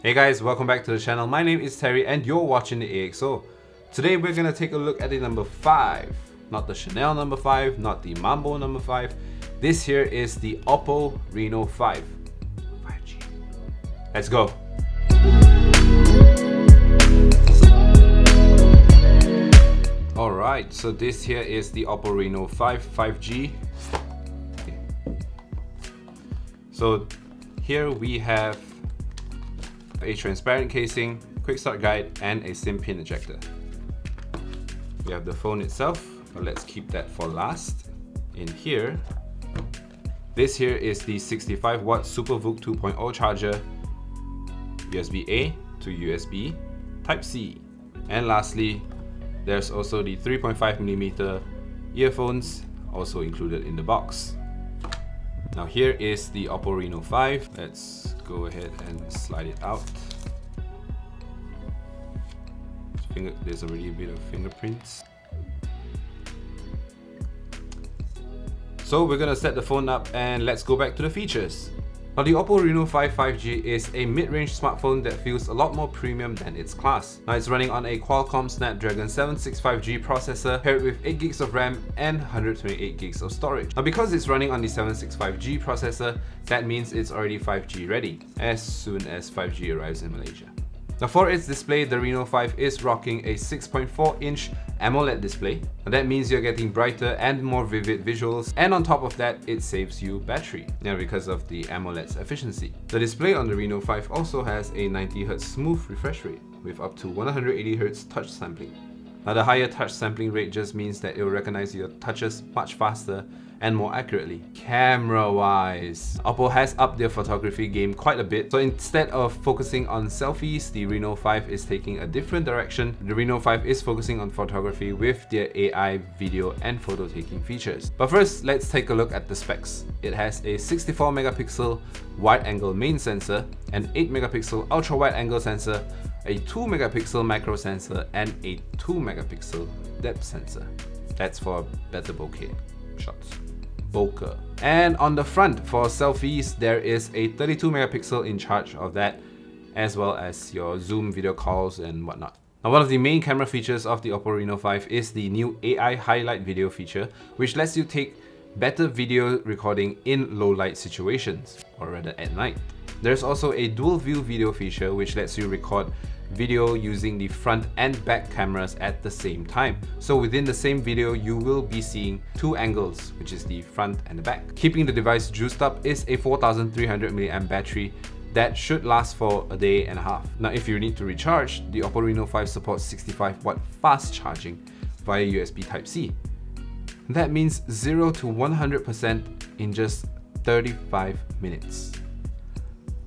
Hey guys, welcome back to the channel. My name is Terry and you're watching the AXO. Today we're gonna take a look at the number 5. Not the Chanel number 5, not the Mambo number 5. This here is the OPPO Reno 5 5G. Let's go. Alright, so this here is the OPPO Reno 5 5G. Okay. So here we have a transparent casing, quick start guide, and a SIM pin ejector. We have the phone itself, but let's keep that for last. In here, this here is the 65 watt SuperVOOC 2.0 charger, USB-A to USB Type-C. And lastly, there's also the 3.5mm earphones also included in the box. Now here is the OPPO Reno 5. Let's go ahead and slide it out. There's already a bit of fingerprints. So we're gonna set the phone up and let's go back to the features. Now the OPPO Reno 5 5G is a mid-range smartphone that feels a lot more premium than its class. Now it's running on a Qualcomm Snapdragon 765G processor paired with 8GB of RAM and 128GB of storage. Now because it's running on the 765G processor, that means it's already 5G ready as soon as 5G arrives in Malaysia. Now for its display, the Reno 5 is rocking a 6.4-inch AMOLED display. Now that means you're getting brighter and more vivid visuals, and on top of that, it saves you battery, because of the AMOLED's efficiency. The display on the Reno 5 also has a 90Hz smooth refresh rate with up to 180Hz touch sampling. Now the higher touch sampling rate just means that it will recognize your touches much faster and more accurately. Camera-wise, OPPO has upped their photography game quite a bit. So instead of focusing on selfies, the Reno 5 is taking a different direction. The Reno 5 is focusing on photography with their AI video and photo taking features. But first, let's take a look at the specs. It has a 64 megapixel wide-angle main sensor, an 8 megapixel ultra-wide-angle sensor, a 2 megapixel macro sensor, and a 2 megapixel depth sensor. That's for better bokeh shots. Bokeh. And on the front for selfies, there is a 32 megapixel in charge of that, as well as your zoom video calls and whatnot. Now one of the main camera features of the OPPO Reno 5 is the new AI highlight video feature, which lets you take better video recording in low light situations, or rather at night. There's also a dual view video feature which lets you record video using the front and back cameras at the same time. So within the same video, you will be seeing two angles, which is the front and the back. Keeping the device juiced up is a 4300 mAh battery that should last for a day and a half. Now if you need to recharge, the OPPO Reno 5 supports 65 watt fast charging via USB Type-C. That means 0 to 100% in just 35 minutes.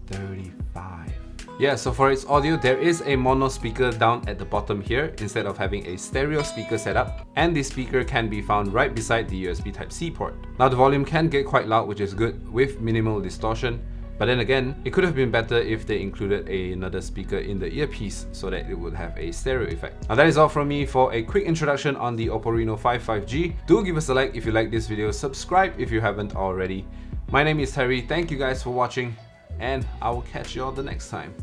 35. Yeah, so for its audio, there is a mono speaker down at the bottom here instead of having a stereo speaker setup, and the speaker can be found right beside the USB Type-C port. Now the volume can get quite loud, which is good with minimal distortion, but then again, it could have been better if they included another speaker in the earpiece so that it would have a stereo effect. Now that is all from me for a quick introduction on the OPPO Reno 5 5G. Do give us a like if you like this video, subscribe if you haven't already. My name is Terry, thank you guys for watching, and I will catch you all the next time.